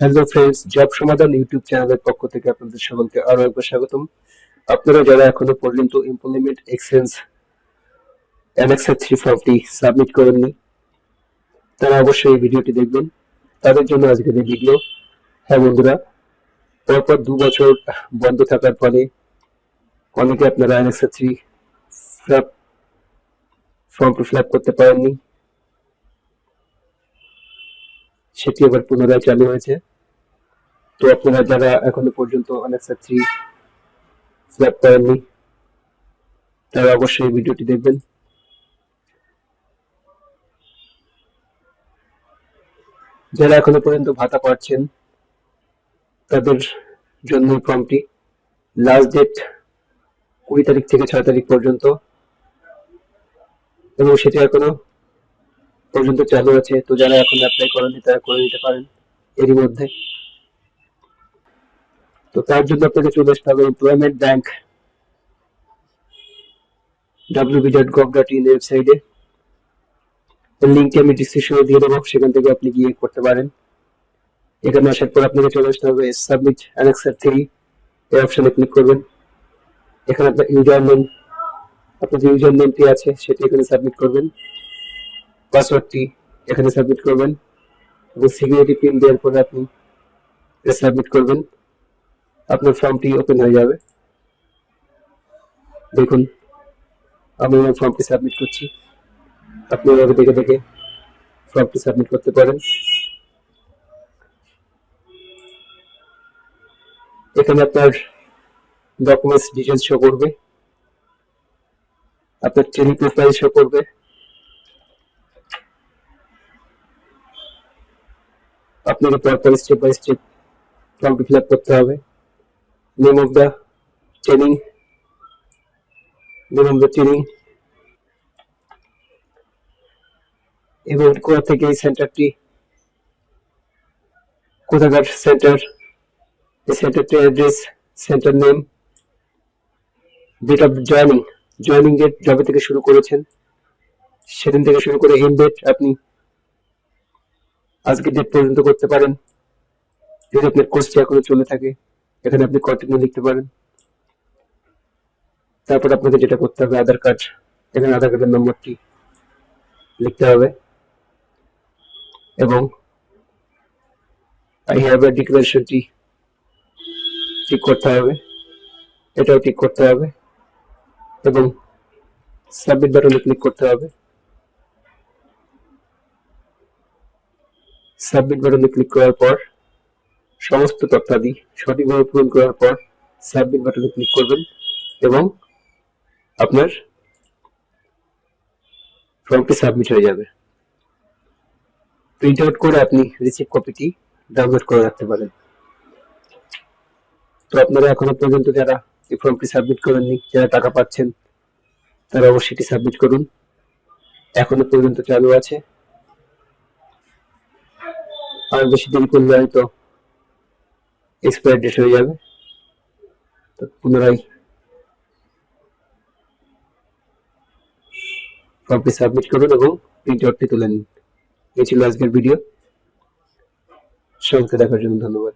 Hello friends, job সমাধান YouTube চ্যানেলের পক্ষ থেকে আপনাদের সকলকে আরো একবার স্বাগতম। আপনারা যারা এখনো পর্যন্ত এমপ্লয়মেন্ট এক্সচেঞ্জ অ্যানেক্সার 3 ফর্মটি সাবমিট করেননি, তারা অবশ্যই এই ভিডিওটি দেখবেন। তাদের জন্য আজকের এই ভিডিও। হ্যাঁ বন্ধুরা, পরপর 2 বছর বন্ধ থাকার ফলে অনেকে আপনারা অ্যানেক্সার 3 ফর্মটি ফিল আপ করতে পারেননি, সেটি আবার পুনরায় চালু হয়েছে। তো আপনারা যারা এখনো পর্যন্ত অ্যানেক্সার 3 ফিল আপ করেননি, তারা অবশ্যই এই ভিডিওটি দেখবেন। যারা এখনো পর্যন্ত ভাতা পাচ্ছেন তাদের জন্য ফর্মটি। লাস্ট ডেট 20 তারিখ থেকে 6 তারিখ পর্যন্ত, এবং সেটি এখনো পর্যন্ত চালু আছে। তো যারা এখন অ্যাপ্লাই করেনি তারা করে নিতে পারেন এরই মধ্যে। তো তার জন্য আপনাকে চলে আসতে হবে এমপ্লয়মেন্ট ব্যাংক www.gov.in ওয়েবসাইটে। লিঙ্কটি আমি ডিসক্রিপশনে দিয়ে দেবো, সেখান থেকে আপনি গিয়ে করতে পারেন। এখানে আসার পর আপনাকে চলে আসতে হবে সাবমিট অ্যানেক্সার 3 এই অপশনে ক্লিক করবেন। এখানে আপনার আপনার যে ইউজার নেমটি আছে সেটি এখানে সাবমিট করবেন, পাসওয়ার্ডটি এখানে সাবমিট করবেন এবং সিকিউরিটি পিন দেওয়ার পরে আপনি এটা সাবমিট করবেন। আপনার ফর্মটি ওপেন হয়ে যাবে। দেখুন, আমি আমার ফর্মটি সাবমিট করছি। আপনি এভাবে দেখে দেখে ফর্মটি সাবমিট করতে পারেন। এখানে আপনার ডকুমেন্টস ডিটেলস শো করবে, আপনার ট্রেনিং প্রোফাইল শো করবে, আপনাকে পরপর স্টেপ বাই স্টেপ ফর্মটি ফিল আপ করতে হবে। নেম অফ দ্য ট্রেনিং, এবং কোথা থেকে এই সেন্টারটি, কোথাকার সেন্টার, এই সেন্টারটির address, center name, date of joining date যবে থেকে শুরু করেছেন সেদিন থেকে শুরু করে এন্ড ডেট আপনি আজকের ডেট পর্যন্ত করতে পারেন। যদি আপনার কোর্সটি এখনো চলে থাকে এখানে আপনি কন্টিনিউ লিখতে পারেন। তারপর আপনাকে যেটা করতে হবে, আধার কার্ড, এখানে আধার কার্ডের নম্বরটি লিখতে হবে এবং আই হ্যাভ এ ডিক্লারেশনটি ঠিক করতে হবে, এটাও ঠিক করতে হবে এবং সাবমিট বাটনে ক্লিক করতে হবে। সাবমিট বাটনে ক্লিক করার পর সমস্ত তথ্যাদি সঠিকভাবে পূরণ করার পর সাবমিট বাটনে ক্লিক করবেন এবং আপনার ফর্মটি সাবমিট হয়ে যাবে। প্রিন্ট আউট করে আপনি রিসিভ কপিটি ডাউনলোড করে রাখতে পারেন। তো আপনারা এখনো পর্যন্ত যারা এই ফর্মটি সাবমিট করেননি, যারা টাকা পাচ্ছেন, তারা অবশ্যই এটি সাবমিট করুন। এখনো পর্যন্ত চালু আছে, আর বেশি দেরি করলে হয়তো এক্সপায়ার ডেট হয়ে যাবে। তো পুনরায় ফর্মটি সাবমিট করুন এবং প্রিন্ট আউটটি তুলে নিন। এই ছিল আজকের ভিডিও। সকলকে দেখার জন্য ধন্যবাদ।